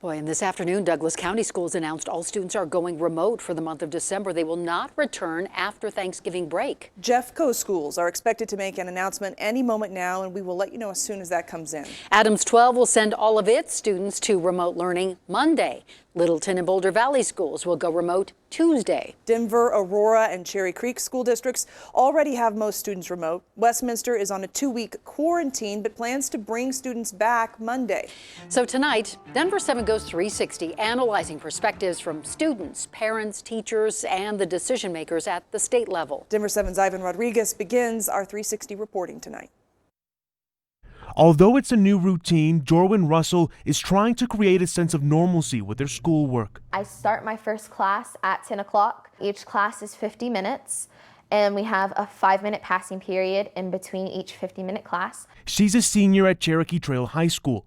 Boy, and this afternoon, Douglas County Schools announced all students are going remote for the month of December. They will not return after Thanksgiving break. Jeffco schools are expected to make an announcement any moment now, and we will let you know as soon as that comes in. Adams 12 will send all of its students to remote learning Monday. Littleton and Boulder Valley schools will go remote Tuesday. Denver, Aurora, and Cherry Creek school districts already have most students remote. Westminster is on a 2-week quarantine, but plans to bring students back Monday. So tonight, Denver 7 goes 360, analyzing perspectives from students, parents, teachers, and the decision makers at the state level. Denver 7's Ivan Rodriguez begins our 360 reporting tonight. Although it's a new routine, Jorwin Russell is trying to create a sense of normalcy with their schoolwork. I start my first class at 10 o'clock. Each class is 50 minutes, and we have a 5-minute passing period in between each 50-minute class. She's a senior at Cherokee Trail High School.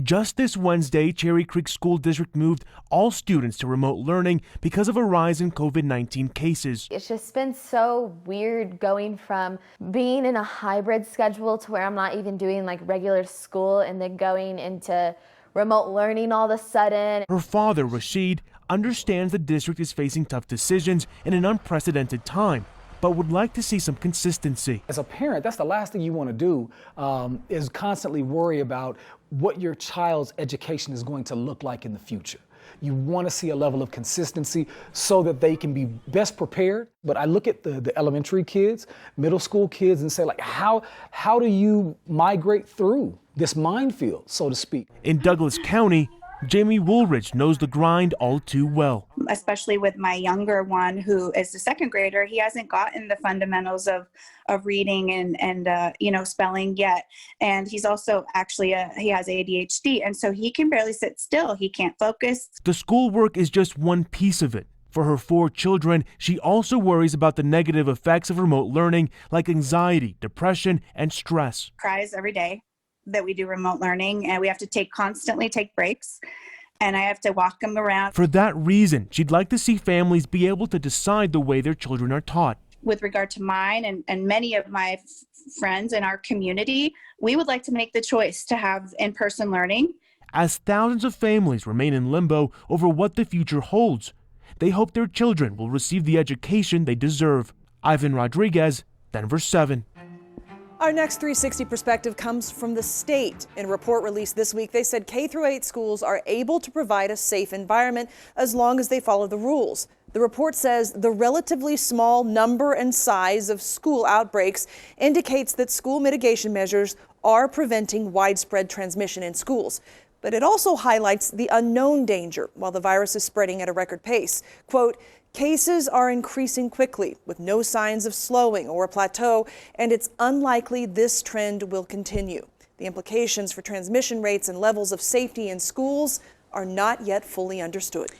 Just this Wednesday, Cherry Creek School District moved all students to remote learning because of a rise in COVID-19 cases. It's just been so weird going from being in a hybrid schedule to where I'm not even doing like regular school and then going into remote learning all of a sudden. Her father, Rashid, understands the district is facing tough decisions in an unprecedented time, but would like to see some consistency. As a parent, that's the last thing you want to do is constantly worry about what your child's education is going to look like in the future. You want to see a level of consistency so that they can be best prepared. But I look at the elementary kids, middle school kids, and say, like, how do you migrate through this minefield, so to speak? In Douglas County, Jamie Woolridge knows the grind all too well. Especially with my younger one, who is a second grader, he hasn't gotten the fundamentals of reading and spelling yet. And he's also actually he has ADHD, and so he can barely sit still. He can't focus. The schoolwork is just one piece of it. For her 4 children, she also worries about the negative effects of remote learning, like anxiety, depression, and stress. Cries every day that we do remote learning, and we have to constantly take breaks, and I have to walk them around. For that reason, she'd like to see families be able to decide the way their children are taught. With regard to mine and many of my friends in our community, we would like to make the choice to have in-person learning. As thousands of families remain in limbo over what the future holds, they hope their children will receive the education they deserve. Ivan Rodriguez, Denver 7. Our next 360 perspective comes from the state. In a report released this week, they said K-8 schools are able to provide a safe environment as long as they follow the rules. The report says the relatively small number and size of school outbreaks indicates that school mitigation measures are preventing widespread transmission in schools. But it also highlights the unknown danger while the virus is spreading at a record pace. Quote, cases are increasing quickly with no signs of slowing or a plateau, and it's unlikely this trend will continue. The implications for transmission rates and levels of safety in schools are not yet fully understood.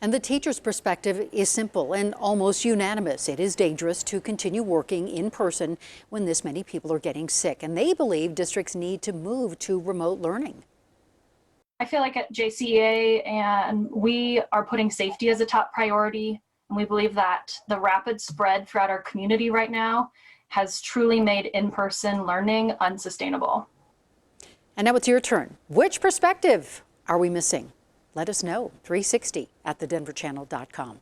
And the teacher's perspective is simple and almost unanimous. It is dangerous to continue working in person when this many people are getting sick, and they believe districts need to move to remote learning. I feel like at JCEA and we are putting safety as a top priority. And we believe that the rapid spread throughout our community right now has truly made in-person learning unsustainable. And now it's your turn. Which perspective are we missing? Let us know. 360 at thedenverchannel.com.